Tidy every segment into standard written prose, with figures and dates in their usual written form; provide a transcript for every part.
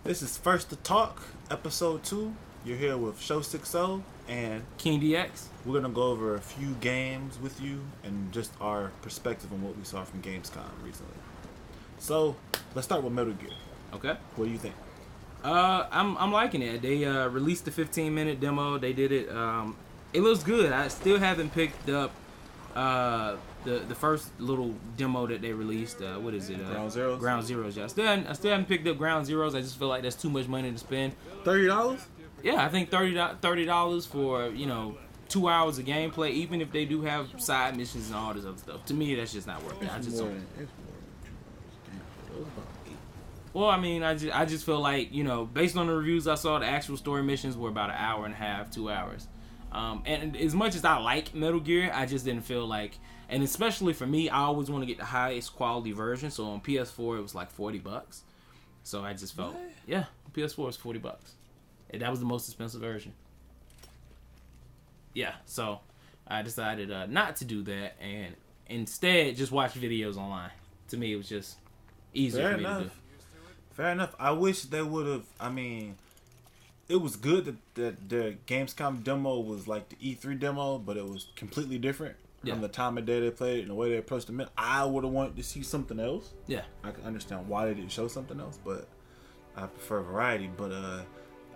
This is F2Talk, episode 2. You're here with Show 60 and King DX. We're going to go over a few games with you and just our perspective on what we saw from Gamescom recently. So, let's start with Metal Gear. Okay. What do you think? I'm liking it. They released the 15-minute demo. They did it. It looks good. I still haven't picked up the first little demo that they released. What is it? Ground Zeroes? Ground Zeroes, yeah. I still haven't picked up Ground Zeroes. I just feel like that's too much money to spend. $30? Yeah, I think $30 for, 2 hours of gameplay, even if they do have side missions and all this other stuff. To me, that's just not worth it. Well, I mean, I just feel like, based on the reviews I saw, the actual story missions were about an hour and a half, 2 hours. And as much as I like Metal Gear, I just didn't feel like, and especially for me, I always want to get the highest quality version. So on PS4, it was like $40. So I just felt, yeah, PS4 is $40. And that was the most expensive version. Yeah, so I decided not to do that and instead just watch videos online. To me, it was just easier for me to do. Fair enough. I wish they would have, it was good that the Gamescom demo was like the E3 demo, but it was completely different from the time of day they played it and the way they approached the I would have wanted to see something else. Yeah. I can understand why they didn't show something else, but I prefer variety. But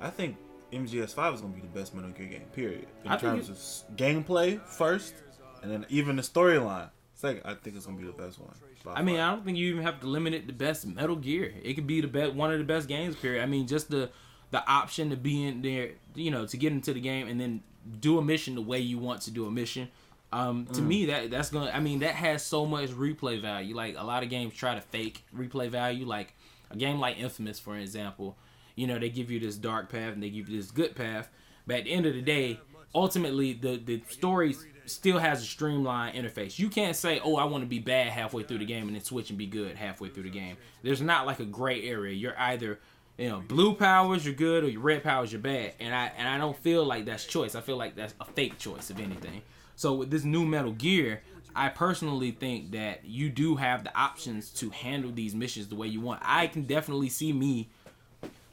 I think MGS5 is going to be the best Metal Gear game, period. In terms of gameplay first, and then even the storyline. Second, I think it's going to be the best one. I don't think you even have to limit it to best Metal Gear. It could be one of the best games, period. I mean, just the option to be in there, to get into the game and then do a mission the way you want to do a mission. To me, that's gonna. I mean, that has so much replay value. Like a lot of games try to fake replay value. Like a game like Infamous, for example. They give you this dark path and they give you this good path. But at the end of the day, ultimately, the story still has a streamlined interface. You can't say, "Oh, I want to be bad halfway through the game and then switch and be good halfway through the game." There's not like a gray area. You're either blue powers you're good or your red powers you're bad. And I don't feel like that's choice. I feel like that's a fake choice, if anything. So with this new Metal Gear, I personally think that you do have the options to handle these missions the way you want. I can definitely see me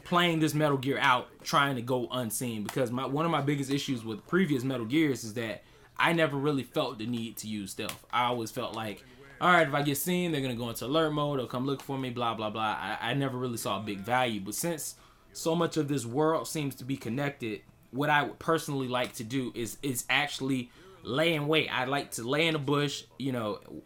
playing this Metal Gear out, trying to go unseen, because one of my biggest issues with previous Metal Gears is that I never really felt the need to use stealth. I always felt like, all right, if I get seen, they're going to go into alert mode, they'll come look for me, blah, blah, blah. I never really saw a big value. But since so much of this world seems to be connected, what I would personally like to do is actually lay in wait. I like to lay in a bush,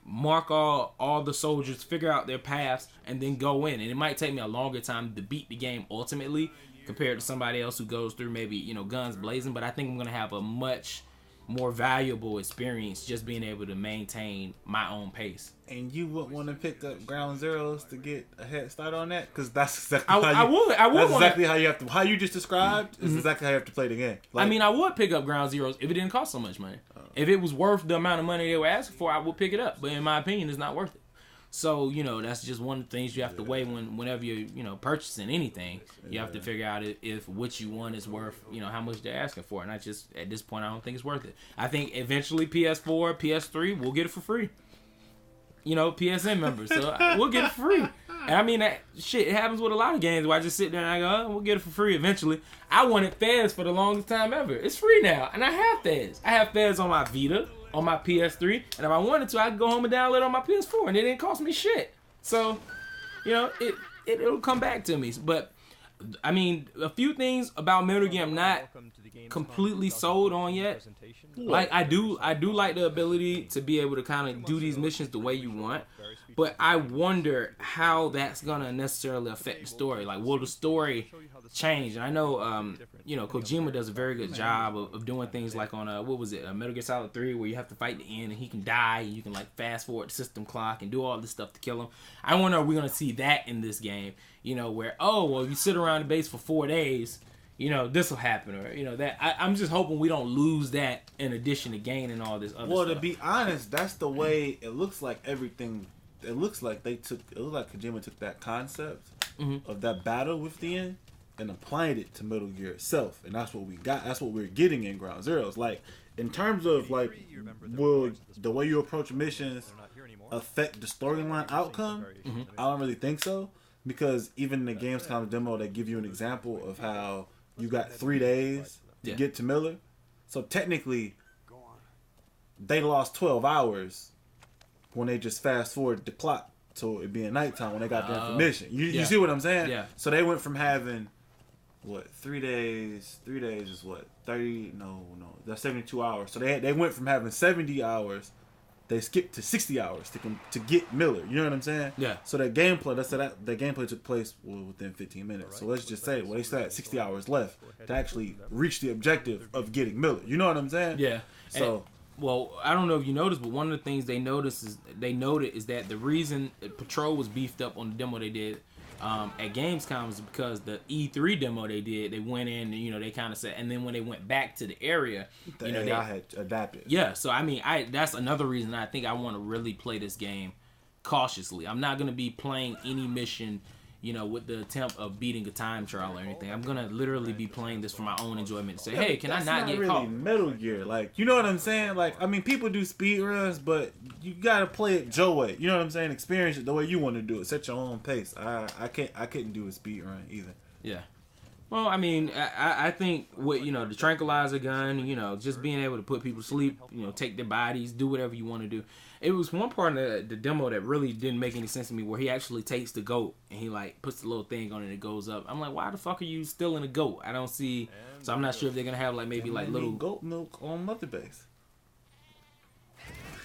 mark all the soldiers, figure out their paths, and then go in. And it might take me a longer time to beat the game ultimately compared to somebody else who goes through maybe, guns blazing. But I think I'm going to have a much more valuable experience just being able to maintain my own pace. And you wouldn't want to pick up Ground Zeroes to get a head start on that? Because that's exactly how you just described is exactly how you have to play the game. I would pick up Ground Zeroes if it didn't cost so much money. If it was worth the amount of money they were asking for, I would pick it up. But in my opinion, it's not worth it. So, that's just one of the things you have to weigh whenever you're, purchasing anything. You have to figure out if what you want is worth, how much they're asking for. And at this point, I don't think it's worth it. I think eventually PS4, PS3, we'll get it for free. PSN members. So we'll get it for free. And it happens with a lot of games where I just sit there and I go, we'll get it for free eventually. I wanted Fez for the longest time ever. It's free now. And I have Fez. I have Fez on my Vita, on my PS3. And if I wanted to, I could go home and download it on my PS4. And it didn't cost me shit. So, it'll come back to me. But, a few things about Metal Gear I'm not completely sold on yet. Like I do like the ability to be able to kind of do these missions the way you want, but I wonder how that's gonna necessarily affect the story. Like, will the story change? And I know Kojima does a very good job of doing things like on Metal Gear Solid 3, where you have to fight the end and he can die and you can like fast forward the system clock and do all this stuff to kill him. I wonder, are we gonna see that in this game? Where you sit around the base for 4 days, this will happen, or that. I'm just hoping we don't lose that in addition to gaining all this other stuff. Well, to be honest, that's the way it looks like everything. It looks like Kojima took that concept of that battle with the end and applied it to Metal Gear itself, and that's what we got. That's what we're getting in Ground Zeroes. Like, in terms of will the way you approach missions affect the storyline outcome? I don't really think so. because even in the Gamescom demo, they give you an example of how you got 3 days to get to Miller. So technically, they lost 12 hours when they just fast forward the clock to it being nighttime when they got the information. You see what I'm saying? Yeah. So they went from having, 3 days? 3 days is what? 30? No. That's 72 hours. So they went from having 70 hours. They skipped to 60 hours to get Miller. You know what I'm saying? Yeah. So that gameplay, that gameplay took place within 15 minutes. So let's just say, they still had 60 hours left to actually reach the objective of getting Miller. You know what I'm saying? Yeah. So. Well, I don't know if you noticed, but one of the things they noted is that the reason Patrol was beefed up on the demo they did at Gamescom is because the E3 demo they did, they went in, they kind of said, and then when they went back to the area, they had adapted. Yeah, so I mean, that's another reason I think I want to really play this game cautiously. I'm not going to be playing any mission, with the attempt of beating a time trial or anything. I'm going to literally be playing this for my own enjoyment to say, hey, can I not get really caught? Metal Gear. Like, you know what I'm saying? Like, I mean, people do speed runs, but you got to play it your way. You know what I'm saying? Experience it the way you want to do it. Set your own pace. I couldn't do a speed run either. Yeah. Well, I mean, I think what, the tranquilizer gun, just being able to put people to sleep, take their bodies, do whatever you want to do. It was one part of the demo that really didn't make any sense to me where he actually takes the goat and he puts the little thing on it and it goes up. I'm like, why the fuck are you still in a goat? I don't see. So I'm not sure if they're going to have maybe little goat milk on Mother Base.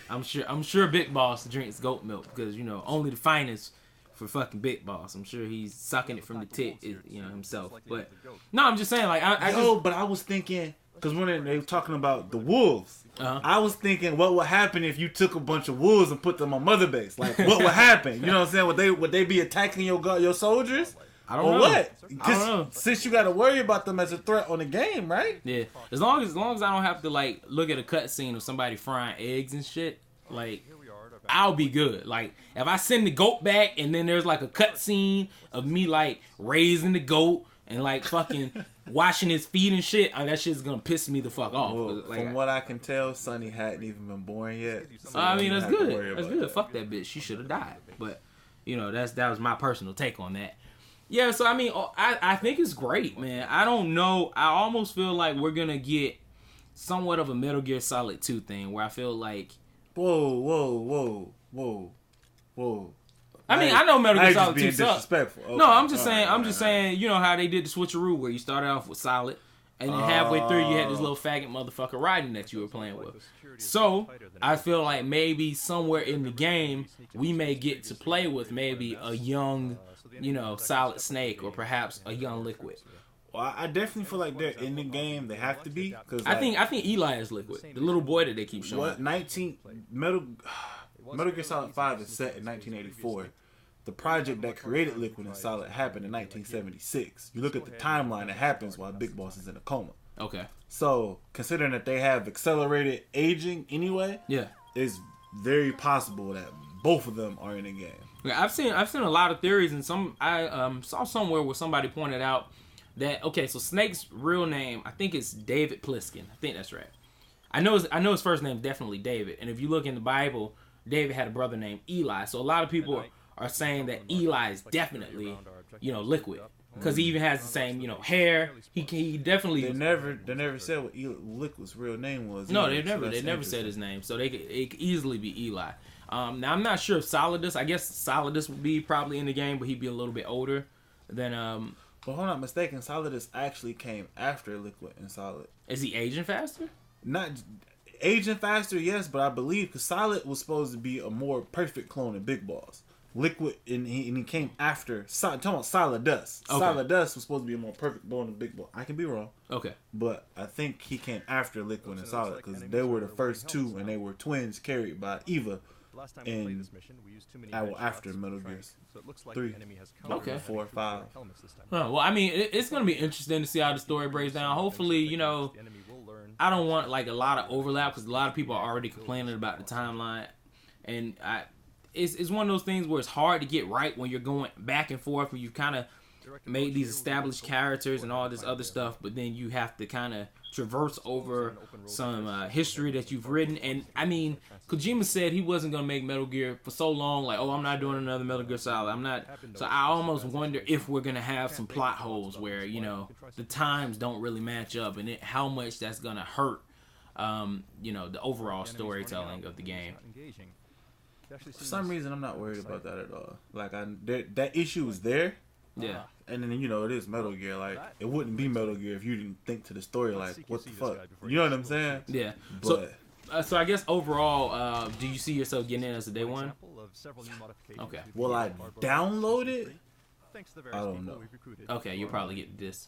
I'm sure Big Boss drinks goat milk because, only the finest for fucking Big Boss. I'm sure he's sucking it from the tit, himself. But no, I'm just saying, but I was thinking, because when they were talking about the wolves, I was thinking, what would happen if you took a bunch of wolves and put them on Mother Base? Like, what would happen? You know what I'm saying? Would they be attacking your soldiers? I don't know. What? I don't know. Since you got to worry about them as a threat on the game, right? Yeah. As long as I don't have to look at a cutscene of somebody frying eggs and shit, I'll be good. If I send the goat back and then there's a cutscene of me raising the goat and fucking washing his feet and shit, that shit's gonna piss me the fuck off. Well, from what I can tell, Sonny hadn't even been born yet. So I mean, that's good. That's good. That. Fuck that bitch. She should have died. But that was my personal take on that. Yeah. So I mean, I think it's great, man. I don't know. I almost feel like we're gonna get somewhat of a Metal Gear Solid 2 thing where I feel like. Whoa. I mean, I know Metal Gear Solid 2 sucks. Okay. No, I'm just saying, you know how they did the switcheroo where you started off with Solid, and then halfway through you had this little faggot motherfucker Raiden that you were playing with. So, I feel like maybe somewhere in the game, we may get to play with maybe a young, Solid Snake, or perhaps a young Liquid. Well, I definitely feel like they're in the game. They have to be. Cause I think Eli is Liquid, the little boy that they keep showing. What? Metal Gear Solid 5 is set in 1984. The project that created Liquid and Solid happened in 1976. You look at the timeline, it happens while Big Boss is in a coma. Okay. So, considering that they have accelerated aging anyway, it's very possible that both of them are in the game. Yeah, I've seen a lot of theories, and I saw somewhere where somebody pointed out that so Snake's real name, I think it's David Pliskin. I think that's right. I know his first name is definitely David, and if you look in the Bible, David had a brother named Eli. So a lot of people are saying that Eli is definitely, Liquid, because he even has the same, hair. He definitely. They never said what Liquid's real name was. No, they never said his name, so it could easily be Eli. Now I'm not sure if Solidus. I guess Solidus would be probably in the game, but he'd be a little bit older than. But if I'm not mistaken, Solidus actually came after Liquid and Solid. Is he aging faster? Not aging faster, yes, but I believe because Solid was supposed to be a more perfect clone of Big Boss. Liquid and he came after. Talking about Solidus. Okay. Solidus was supposed to be a more perfect clone of Big Boss. I can be wrong. Okay. But I think he came after Liquid and Solid because they were the first two, and they were twins carried by Eva. And after Metal Gear 3, 4, 5. Well, I mean, it's going to be interesting to see how the story breaks down. Hopefully, I don't want a lot of overlap because a lot of people are already complaining about the timeline, and it's one of those things where it's hard to get right when you're going back and forth, where you kind of made these established characters and all this other stuff, but then you have to kind of traverse over some history that you've written. And I mean, Kojima said he wasn't gonna make Metal Gear for so long, like, oh, I'm not doing another Metal Gear Solid. I'm not. So I almost wonder if we're gonna have some plot holes where, you know, the times don't really match up, and how much that's gonna hurt, you know, the overall storytelling of the game. For some reason, I'm not worried about that at all. Like, that issue is there. Yeah. And then, you know, it is Metal Gear. Like, it wouldn't be Metal Gear if you didn't think to the story, like, what the fuck? You know what I'm saying? Yeah. But so I guess overall, do you see yourself getting in as a day one? Okay. Will I download it? I don't know. Okay, you'll probably get this.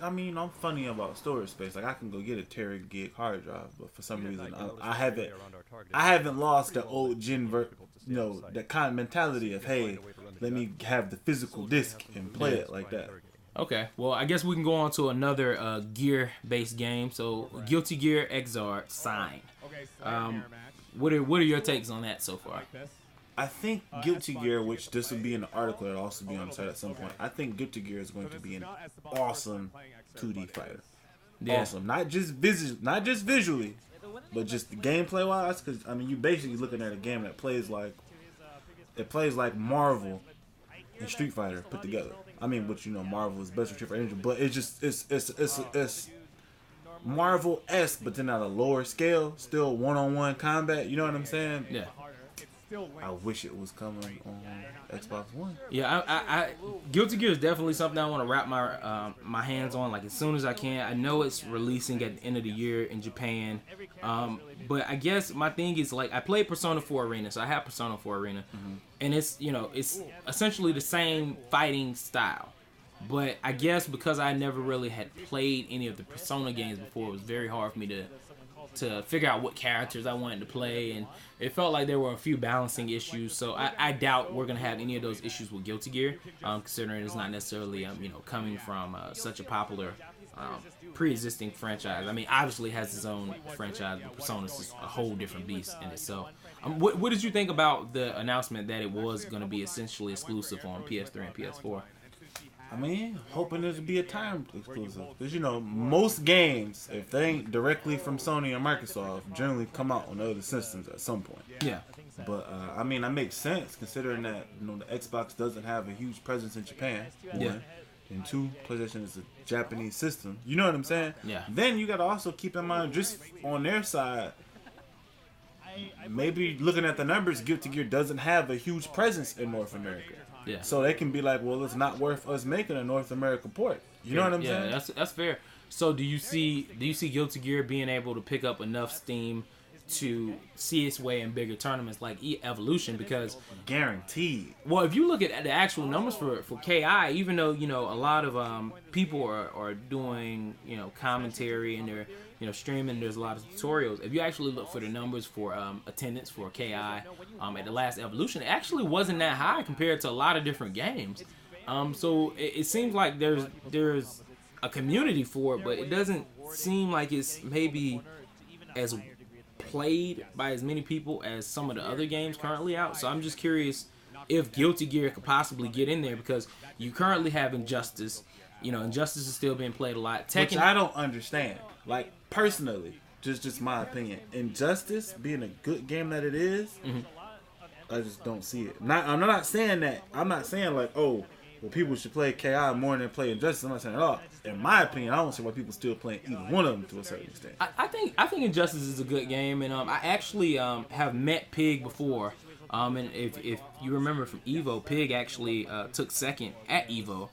I mean, I'm funny about storage space. Like, I can go get a tera gig hard drive, but for some reason, I haven't lost the old gen, you know, that kind of mentality of, hey, let me have the physical disc and play it like that. Okay, well, I guess we can go on to another gear-based game. So, Guilty Gear Xrd Sign. What are your takes on that so far? I think Guilty Gear, which this will be in the article, it'll also be on the site at some point. I think Guilty Gear is going to be an awesome 2D fighter. Yeah. Awesome, not just visually, but just the gameplay wise. Because I mean, you basically looking at a game that plays like Marvel and Street Fighter put together. I mean, which, you know, Marvel is best for Street Fighter, but it's just it's Marvel-esque, but then at a lower scale, still one-on-one combat. You know what I'm saying? Yeah. I wish it was coming on Xbox One. Yeah, I Guilty Gear is definitely something I want to wrap my hands on, like, as soon as I can. I know it's releasing at the end of the year in Japan, but I guess my thing is, like, I played Persona 4 Arena, so I have Persona 4 Arena, and it's, you know, it's essentially the same fighting style. But I guess because I never really had played any of the Persona games before, it was very hard for me to figure out what characters I wanted to play, and it felt like there were a few balancing issues. So I doubt we're gonna have any of those issues with Guilty Gear, considering it's not necessarily you know, coming from such a popular pre-existing franchise. I mean, obviously it has its own franchise, but Persona is a whole different beast in itself. What did you think about the announcement that it was gonna be essentially exclusive on PS3 and PS4? I mean, hoping it to be a time exclusive. Because, you know, most games, if they ain't directly from Sony or Microsoft, generally come out on other systems at some point. Yeah. But, I mean, that makes sense considering that, you know, the Xbox doesn't have a huge presence in Japan. Yeah. And two, PlayStation is a Japanese system. You know what I'm saying? Yeah. Then you got to also keep in mind, just on their side, maybe looking at the numbers, Guilty Gear doesn't have a huge presence in North America. Yeah. So they can be like, well, it's not worth us making a North America port. You know what I'm saying? Yeah, that's fair. So do you see Guilty Gear being able to pick up enough steam to see its way in bigger tournaments like Evolution? Because guaranteed. Well, if you look at the actual numbers for KI, even though, you know, a lot of people are doing, you know, commentary and they're, you know, streaming, there's a lot of tutorials. If you actually look for the numbers for attendance for KI at the last Evolution, it actually wasn't that high compared to a lot of different games. So it seems like there's a community for it, but it doesn't seem like it's maybe as played by as many people as some of the other games currently out. So I'm just curious if Guilty Gear could possibly get in there, because you currently have Injustice. You know, Injustice is still being played a lot. Which I don't understand. Like, personally, just my opinion. Injustice being a good game that it is, I just don't see it. I'm not saying that. I'm not saying like, oh, well, people should play KI more than play Injustice. I'm not saying at all. In my opinion, I don't see why people still playing either one of them to a certain extent. I think Injustice is a good game, and I actually have met Pig before. And if you remember from Evo, Pig actually took second at Evo,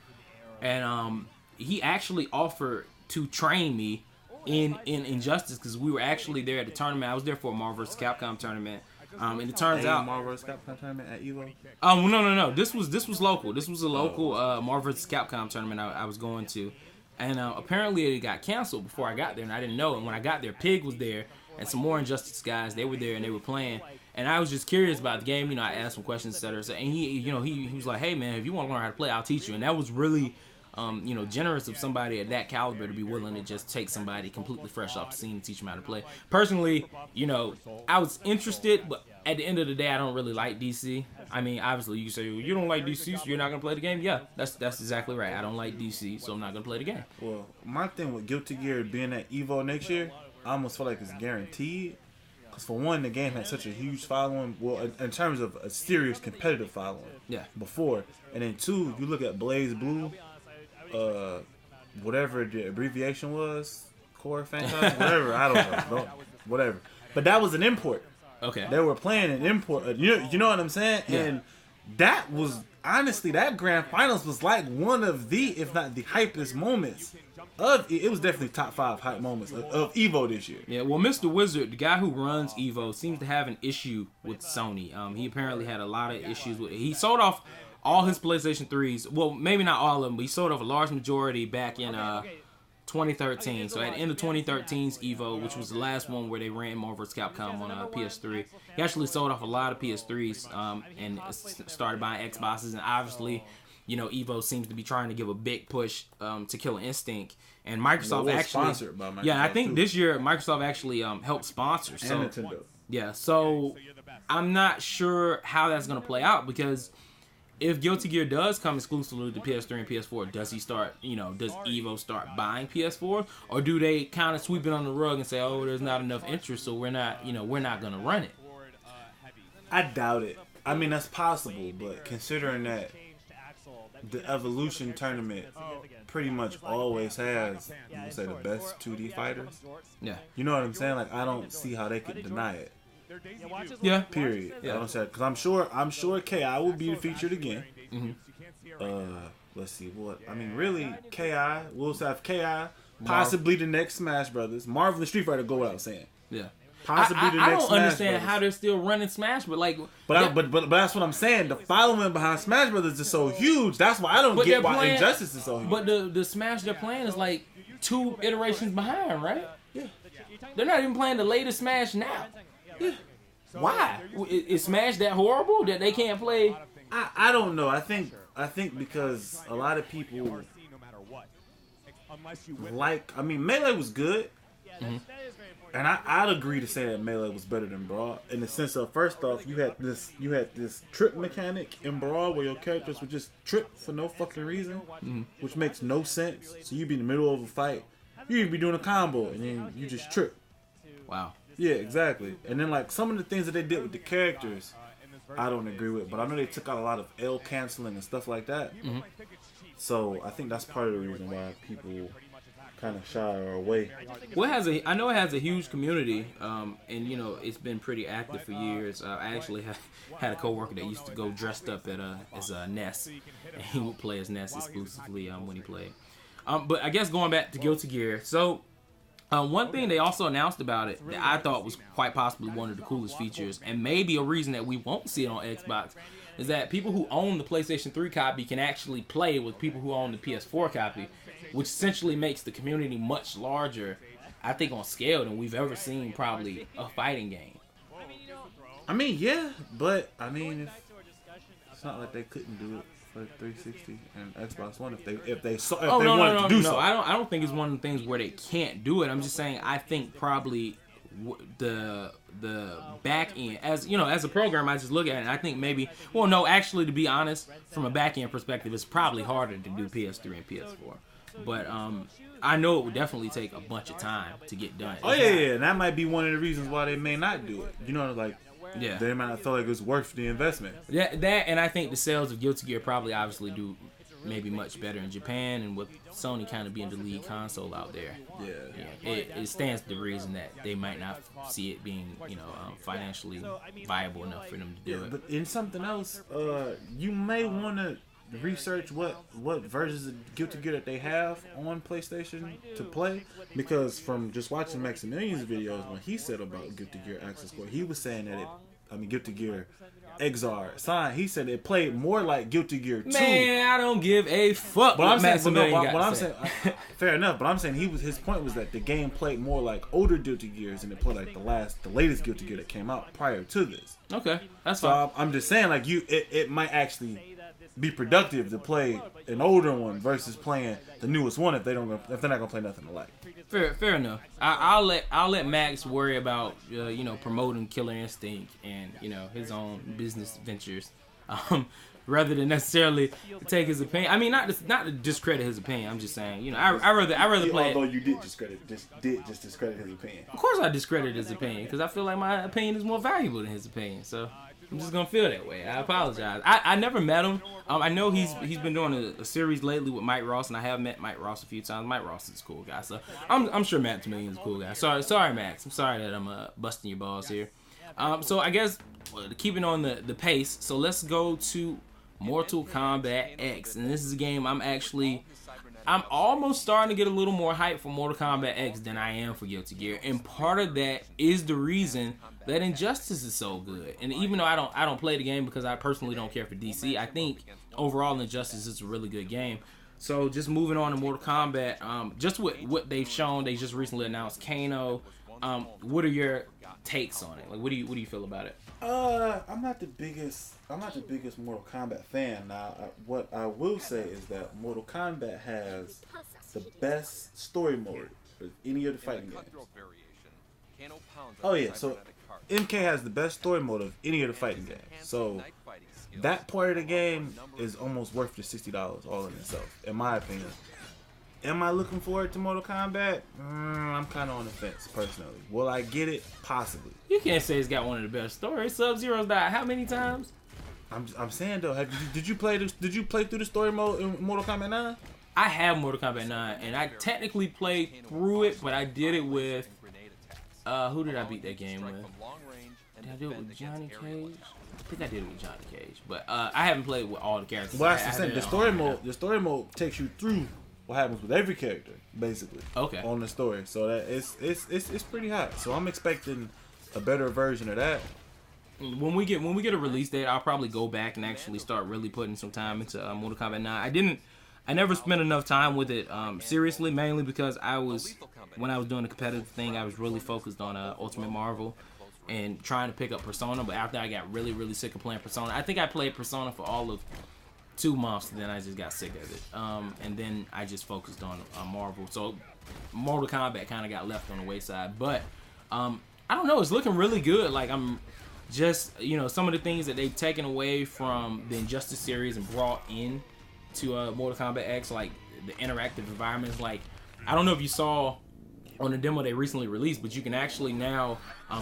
and he actually offered to train me in Injustice, because we were actually there at the tournament. I was there for a Marvel vs. Capcom tournament. And it turns out Marvel vs. Capcom tournament at Evo. No. This was local. This was a local Marvel vs. Capcom tournament I was going to, and apparently it got canceled before I got there, and I didn't know. And when I got there, Pig was there, and some more Injustice guys. They were there and they were playing, and I was just curious about the game. You know, I asked some questions, etc. So, and he was like, "Hey man, if you want to learn how to play, I'll teach you." And that was really generous of somebody at that caliber to be willing to just take somebody completely fresh off the scene and teach them how to play. Personally, you know, I was interested, but at the end of the day, I don't really like DC. I mean, obviously, you say, well, you don't like DC, so you're not going to play the game? Yeah, that's exactly right. I don't like DC, so I'm not going to play the game. Well, my thing with Guilty Gear being at EVO next year, I almost feel like it's guaranteed. Because for one, the game had such a huge following, well, in terms of a serious competitive following. Yeah. Before. And then two, you look at Blaze Blue, whatever the abbreviation was, Core Franchise, whatever, I don't know, whatever. But that was an import. Okay. They were playing an import. You know what I'm saying? Yeah. And that was, honestly, that Grand Finals was like one of the, if not the hypest moments of it. Was definitely top 5 hype moments of EVO this year. Yeah, well, Mr. Wizard, the guy who runs EVO, seems to have an issue with Sony. He apparently had a lot of issues with it. He sold off all his PlayStation 3s. Well, maybe not all of them, but he sold off a large majority back in 2013. So at the end of 2013's EVO, which was the last one where they ran Marvel vs. Capcom on PS3, he actually sold off a lot of PS3s and started buying Xboxes. And obviously, you know, EVO seems to be trying to give a big push to Killer Instinct. And Microsoft actually sponsored by Microsoft. Yeah, I think this year Microsoft actually helped sponsor. So, and Nintendo. Yeah, so I'm not sure how that's going to play out, because if Guilty Gear does come exclusively to PS3 and PS4, does EVO start buying PS4, or do they kind of sweep it on the rug and say, oh, there's not enough interest, so we're not going to run it? I doubt it. I mean, that's possible, but considering that the Evolution tournament pretty much always has, you would say, the best 2D fighters. Yeah. You know what I'm saying? Like, I don't see how they could deny it. Yeah. Period. Yeah. I don't say, because I'm sure KI will be featured again. Mm-hmm. Let's see what. I mean, really, KI. We'll have KI. Possibly the next Smash Brothers. Marvel and Street Fighter go without saying. Yeah. Possibly the next I don't Smash understand Brothers. how they're still running Smash, but like. But that's what I'm saying. The following behind Smash Brothers is so huge. That's why I don't get why Injustice is so huge. But the Smash they're playing is like 2 iterations behind, right? Yeah. They're not even playing the latest Smash now. Yeah. Why? Is Smash that horrible that they can't play? I don't know. I think because a lot of people like. I mean, Melee was good. Mm-hmm. And I'd agree to say that Melee was better than Brawl in the sense of, first off, you had this trip mechanic in Brawl where your characters would just trip for no fucking reason, which makes no sense. So you'd be in the middle of a fight, you'd be doing a combo, and then you just trip. Wow. Yeah, exactly. And then like some of the things that they did with the characters, I don't agree with. But I know they took out a lot of L canceling and stuff like that. Mm-hmm. So I think that's part of the reason why people kind of shy or away. Well, I know it has a huge community, and you know it's been pretty active for years. I actually had a coworker that used to go dressed up as Ness, and he would play as Ness exclusively when he played. But I guess going back to Guilty Gear, so one thing they also announced about it that I thought was quite possibly one of the coolest features, and maybe a reason that we won't see it on Xbox, is that people who own the PlayStation 3 copy can actually play with people who own the PS4 copy, which essentially makes the community much larger, I think, on scale than we've ever seen probably a fighting game. I mean, yeah, but I mean, it's not like they couldn't do it for 360 and Xbox One if they wanted to do so. I don't think it's one of the things where they can't do it. I'm just saying I think probably the back end, as you know, as a program, I just look at it and I think maybe, well, no, actually, to be honest, from a back end perspective, it's probably harder to do PS3 and PS4. But I know it would definitely take a bunch of time to get done. Oh yeah, and that might be one of the reasons why they may not do it. You know, like, yeah, they might not feel like it's worth the investment. That and I think the sales of Guilty Gear probably obviously do maybe much better in Japan, and with Sony kind of being the lead console out there. Yeah, it stands to the reason that they might not see it being, you know, financially viable enough for them to do it. But in something else, you may want to research what versions of Guilty Gear that they have on PlayStation to play, because from just watching Maximilian's videos when he said about Guilty Gear Access Core, he was saying that Guilty Gear Exar Sign, he said it played more like Guilty Gear 2. Man, I don't give a fuck what Maximilian got to say. Fair enough, but I'm saying his point was that the game played more like older Guilty Gears and it played like the latest Guilty Gear that came out prior to this. Okay, that's fine. So I'm just saying, like, it might actually be productive to play an older one versus playing the newest one if they're not gonna play nothing alike. Fair enough. I'll let Max worry about promoting Killer Instinct and his own business ventures, rather than necessarily take his opinion. I mean, not to discredit his opinion. I'm just saying, I rather play. Although you did discredit his opinion. Of course, I discredit his opinion because I feel like my opinion is more valuable than his opinion. So I'm just gonna feel that way. I apologize. I never met him. I know he's been doing a series lately with Mike Ross, and I have met Mike Ross a few times. Mike Ross is a cool guy, so I'm sure Matt Million is a cool guy. Sorry, Max. I'm sorry that I'm busting your balls here. So I guess keeping on the pace. So let's go to Mortal Kombat X, and this is a game I'm almost starting to get a little more hype for Mortal Kombat X than I am for Guilty Gear, and part of that is the reason that Injustice is so good. And even though I don't play the game because I personally don't care for DC, I think overall Injustice is a really good game. So just moving on to Mortal Kombat, just what they've shown, they just recently announced Kano. What are your takes on it? Like, what do you feel about it? I'm not the biggest Mortal Kombat fan. Now, what I will say is that Mortal Kombat has the best story mode for any of the fighting games. Oh yeah, so MK has the best story mode of any of the fighting games. So that part of the game is almost worth the $60 all in itself, in my opinion. Am I looking forward to Mortal Kombat? I'm kind of on the fence, personally. Will I get it? Possibly. You can't say it's got one of the best stories. Sub-Zero's died how many times? I'm saying though, did you play through the story mode in Mortal Kombat 9? I have Mortal Kombat 9, and I technically played through it, but I did it with who did I beat that game with? Did I do it with Johnny Cage? I think I did it with Johnny Cage, but I haven't played with all the characters. Well, that's the same. The story mode takes you through what happens with every character, basically. Okay. On the story, so that it's pretty hot. So I'm expecting a better version of that. When we get a release date, I'll probably go back and actually start really putting some time into Mortal Kombat 9. I never spent enough time with it seriously, mainly because when I was doing the competitive thing, I was really focused on Ultimate Marvel and trying to pick up Persona. But after I got really, really sick of playing Persona, I think I played Persona for all of 2 months, and then I just got sick of it. And then I just focused on Marvel. So Mortal Kombat kind of got left on the wayside. But I don't know, it's looking really good. Like, I'm just, some of the things that they've taken away from the Injustice series and brought in to Mortal Kombat X, like the interactive environments. Like, I don't know if you saw on the demo they recently released, but you can actually now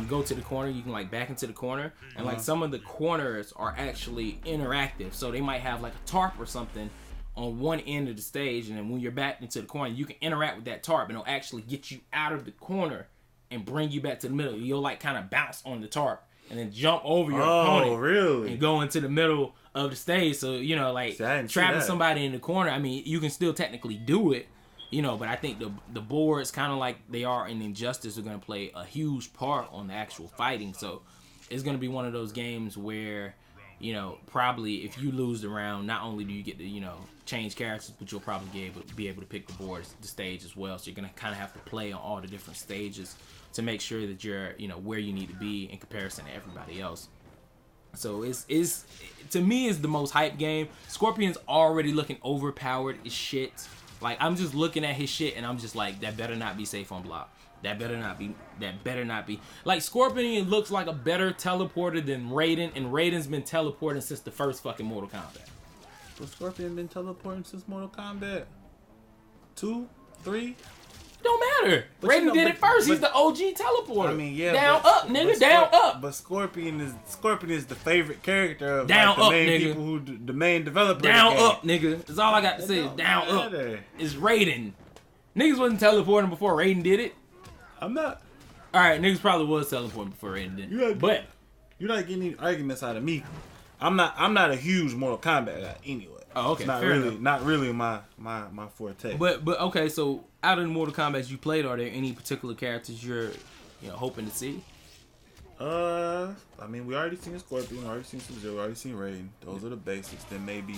go to the corner. You can back into the corner, and some of the corners are actually interactive. So they might have like a tarp or something on one end of the stage, and then when you're back into the corner, you can interact with that tarp, and it'll actually get you out of the corner and bring you back to the middle. You'll kind of bounce on the tarp and then jump over your opponent, really? And go into the middle of the stage. So trapping somebody in the corner. I mean, you can still technically do it. But I think the boards, kind of like they are in Injustice, are going to play a huge part on the actual fighting. So it's going to be one of those games where, probably if you lose the round, not only do you get to, change characters, but you'll probably be able to pick the stage as well. So you're going to kind of have to play on all the different stages to make sure that you're, where you need to be in comparison to everybody else. So it's to me, it's the most hype game. Scorpion's already looking overpowered as shit. Like, I'm just looking at his shit, and I'm just like, that better not be safe on block. That better not be. Like, Scorpion looks like a better teleporter than Raiden, and Raiden's been teleporting since the first fucking Mortal Kombat. Well, Scorpion been teleporting since Mortal Kombat 2, 3? Don't matter. But Raiden did it first. He's the OG teleporter. I mean, yeah. Up, nigga. Down, up. But Scorpion is the favorite character of down, the main nigga. People who the main developer. Down, up, nigga. That's all I got to say. Is down, up. It's Raiden. Niggas wasn't teleporting before Raiden did it. I'm not. All right, niggas probably was teleporting before Raiden did it. But you're not getting any arguments out of me. I'm not a huge Mortal Kombat guy anyway. Oh, okay. It's not really my forte. But okay, so out of the Mortal Kombat you played, are there any particular characters you're hoping to see? I mean, we already seen Scorpion, already seen Sub-Zero, already seen Raiden. Those are the basics. Then maybe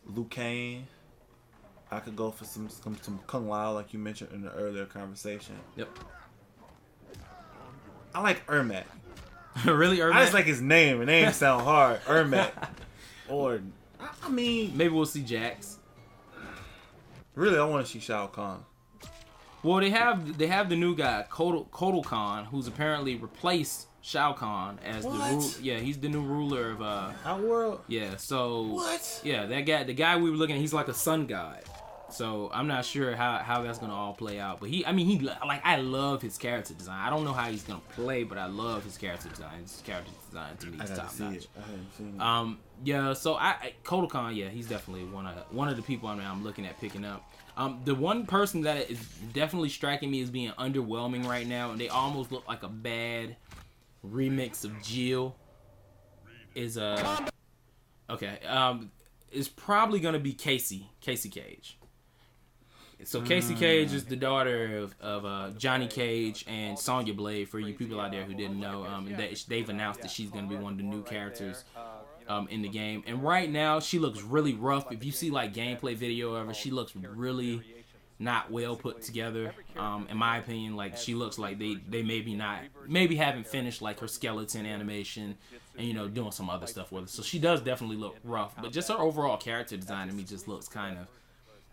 Liu Kang. I could go for some Kung Lao, like you mentioned in the earlier conversation. Yep. I like Ermac. Really, Ermac? I just like his name. The name sound hard. Ermac. Or I mean, maybe we'll see Jax. Really, I want to see Shao Kahn. Well, they have the new guy, Kotal Khan, who's apparently replaced Shao Kahn as he's the new ruler of Outworld. Yeah, so what? Yeah, that guy, the guy we were looking at, he's like a sun god. So I'm not sure how that's gonna all play out. But I love his character design. I don't know how he's gonna play, but I love his character design. His character design to me is top notch. I haven't seen it. Yeah. So Kotal Khan, yeah, he's definitely one of the people I'm looking at picking up. The one person that is definitely striking me as being underwhelming right now, and they almost look like a bad remix of Jill, is is probably gonna be Casey Cage. So Casey Cage is the daughter of Johnny Cage and Sonya Blade, for you people out there who didn't know. They've announced that she's going to be one of the new characters in the game. And right now, she looks really rough. If you see like gameplay video of her, she looks really not well put together. In my opinion, like she looks like they maybe haven't finished like her skeleton animation and doing some other stuff with her. So she does definitely look rough. But just her overall character design to me just looks kind of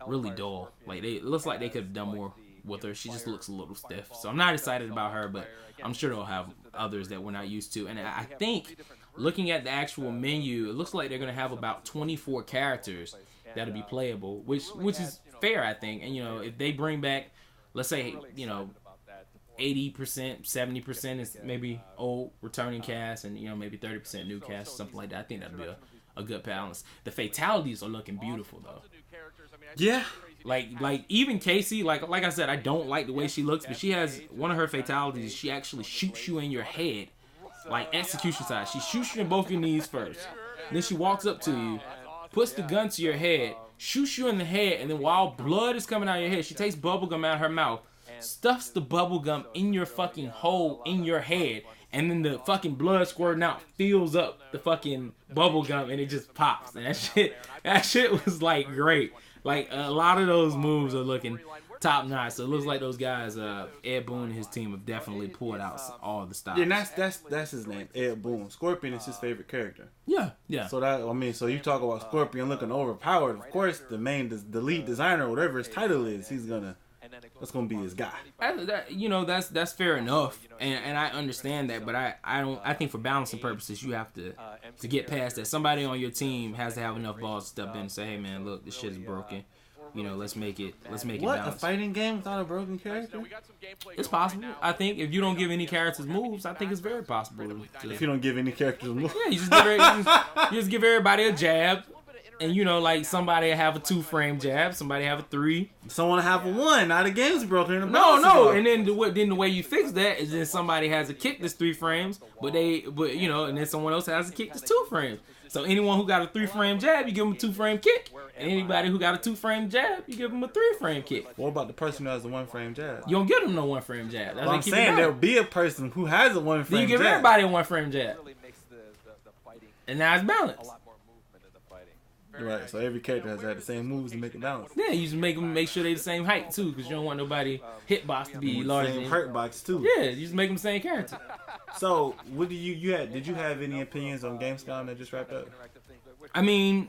really dull. Like it looks like they could have done more with her. She just looks a little stiff. So I'm not excited about her, but I'm sure they'll have others that we're not used to. And I think looking at the actual menu, it looks like they're gonna have about 24 characters that'll be playable, which is fair, I think. And if they bring back, let's say 80%, 70% is maybe old returning cast, and maybe 30% new cast, something like that. I think that'd be a good balance. The fatalities are looking beautiful though. Yeah. Like even Casey, like I said, I don't like the way she looks, but she has one of her fatalities. She actually shoots you in your head, like execution style. She shoots you in both your knees first. Then she walks up to you, puts the gun to your head, shoots you in the head, and then while blood is coming out of your head, she takes bubblegum out of her mouth, stuffs the bubblegum in your fucking hole in your head, and then the fucking blood squirting out fills up the fucking bubblegum, and it just pops. And that shit was like great. Like a lot of those moves are looking top notch. So it looks like those guys, Ed Boon and his team, have definitely pulled out all the stops. Yeah, and that's his name, Ed Boon. Scorpion is his favorite character. Yeah. So you talk about Scorpion looking overpowered. Of course, the lead designer, whatever his title is, that's gonna be his guy. That's fair enough, and I understand that, but I think for balancing purposes, you have to get past that. Somebody on your team has to have enough balls to step in and say, hey man, look, this shit is broken. Let's make it What, balanced. a fighting game without a broken character? It's possible. I think if you don't give any characters moves, I think it's very possible. If you don't give any characters moves, yeah, you just give everybody a jab. And like somebody have a 2-frame jab, somebody have a 3. Someone have a 1. Now the game's broken. No. And then the way you fix that is then somebody has a kick that's 3 frames, but and then someone else has a kick that's 2 frames. So anyone who got a 3-frame jab, you give them a 2-frame kick. And anybody who got a 2-frame jab, you give them a 3-frame kick. What about the person who has a 1-frame jab? You don't give them no 1-frame jab. Well, I'm saying there'll be a person who has a 1-frame jab. Then you give everybody a 1-frame jab. And now it's balanced. Right, so every character has to have the same moves to make it balanced. Yeah, you just make sure they the same height too, because you don't want nobody hitbox to be larger. Same hurt box too. Yeah, you just make them the same character. So, what did you have any opinions on Gamescom that just wrapped up? I mean,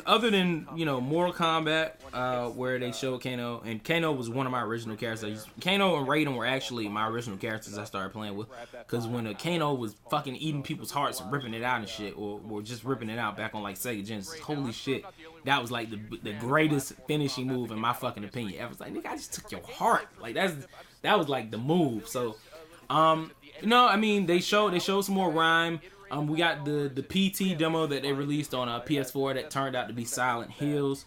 other than Mortal Kombat, where they showed Kano, and Kano was one of my original characters. Kano and Raiden were actually my original characters I started playing with, because when Kano was fucking eating people's hearts and ripping it out and shit, or just ripping it out back on like Sega Genesis, holy shit, that was like the greatest finishing move in my fucking opinion ever. It's like, nigga, I just took your heart. Like that was like the move. So, they showed some more rhyme. We got the PT demo that they released on PS4 that turned out to be Silent Hills.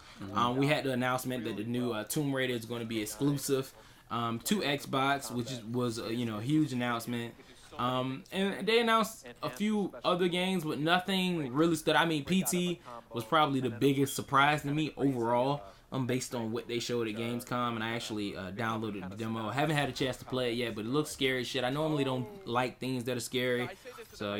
We had the announcement that the new Tomb Raider is going to be exclusive to Xbox, which was a huge announcement. And they announced a few other games, but nothing really stood. I mean, PT was probably the biggest surprise to me overall. Based on what they showed at Gamescom, and I actually downloaded the demo. I haven't had a chance to play it yet, but it looks scary as shit. I normally don't like things that are scary, so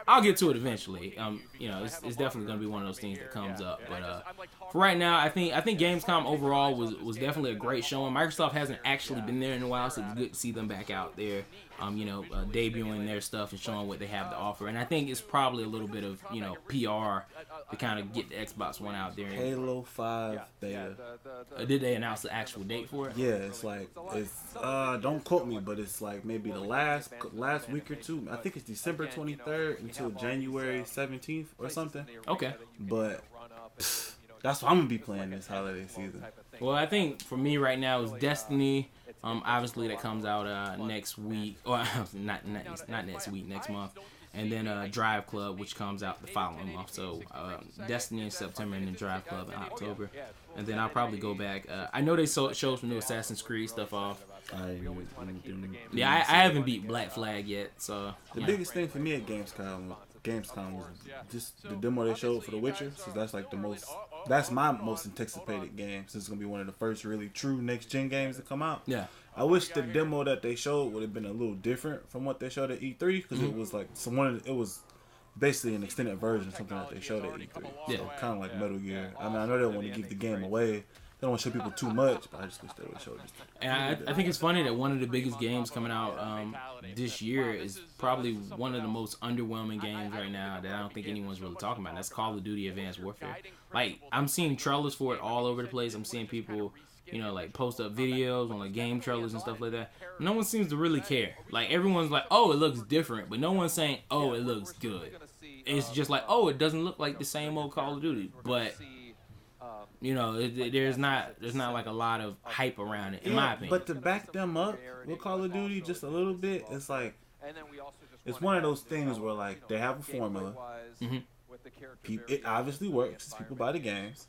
I'll get to it eventually. It's definitely gonna be one of those things that comes up. But for right now, I think Gamescom overall was definitely a great showing. Microsoft hasn't actually been there in a while, so it's good to see them back out there, debuting their stuff and showing what they have to offer. And I think it's probably a little bit of PR to kind of get the Xbox One out there. Halo 5 beta. Did they announce the actual date for it? Yeah, it's don't quote me, but it's like maybe the last week or two. I think it's December 23rd until January 17th or something. Okay. But that's what I'm gonna be playing this holiday season. Well, I think for me right now is Destiny. Obviously that comes out next week, or not next week, next month, and then Drive Club, which comes out the following month. So Destiny in September, and then Drive Club in October, and then I'll probably go back. I know they showed some new Assassin's Creed stuff off. I haven't beat Black Flag yet, so the biggest thing for me at Gamescom was just the demo they showed for The Witcher. So that's my most anticipated game. So it's gonna be one of the first really true next gen games to come out. Yeah. I wish the demo that they showed would have been a little different from what they showed at E3, because it was like it was basically an extended version of something that they showed at E3. Yeah. So kind of like Metal Gear. I mean, I know they don't want to give the game away. They don't want to show people too much, but I just wish they would show this. And I think it's funny that one of the biggest games coming out this year is probably one of the most underwhelming games right now that I don't think anyone's really talking about. That's Call of Duty Advanced Warfare. Like, I'm seeing trailers for it all over the place. I'm seeing people, post up videos on like game trailers and stuff like that. No one seems to really care. Like, everyone's like, oh, it looks different, but no one's saying, oh, it looks good. It's just like, oh, it doesn't look like the same old Call of Duty, but there's not like a lot of hype around it, in my opinion. But to back them up with Call of Duty just a little bit, it's like it's one of those things where like they have a formula. Mm-hmm. It obviously works. People buy the games.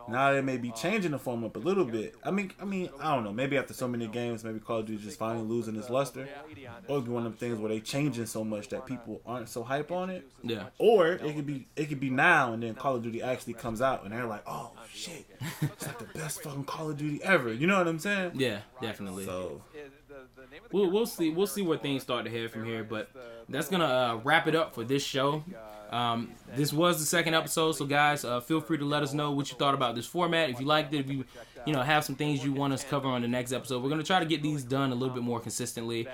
Now they may be changing the formula up a little bit. I mean, I don't know. Maybe after so many games, maybe Call of Duty just finally losing its luster. Or it'd be one of them things where they changing so much that people aren't so hype on it. Yeah. Or it could be now, and then Call of Duty actually comes out and they're like, oh shit, it's like the best fucking Call of Duty ever. You know what I'm saying? Yeah, definitely. So we'll see where things start to head from here, but that's gonna wrap it up for this show. This was the second episode, so guys, feel free to let us know what you thought about this format. If you liked it, if you have some things you want us to cover on the next episode, we're gonna try to get these done a little bit more consistently.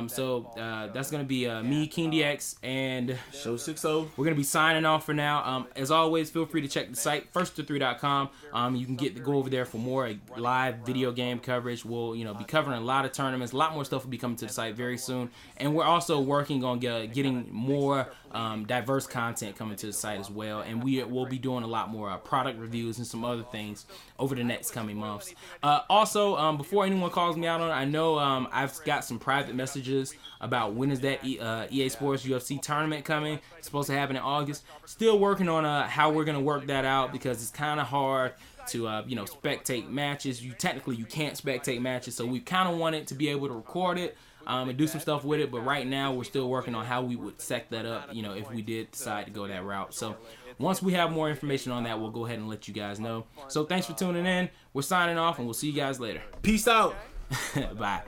So that's gonna be me, KingDX, and Show 60. We're gonna be signing off for now. As always, feel free to check the site first3.com. You can go over there for more live video game coverage. We'll be covering a lot of tournaments. A lot more stuff will be coming to the site very soon, and we're also working on getting more diverse content coming to the site as well, and we'll be doing a lot more product reviews and some other things over the next coming months. Also, before anyone calls me out on it, I know I've got some private messages about when is that EA Sports UFC tournament coming. It's supposed to happen in August. Still working on how we're gonna work that out, because it's kind of hard to spectate matches. You can't spectate matches, so we kind of wanted to be able to record it and do some stuff with it, but right now we're still working on how we would set that up, if we did decide to go that route. So once we have more information on that, we'll go ahead and let you guys know. So thanks for tuning in. We're signing off, and we'll see you guys later. Peace out. Bye.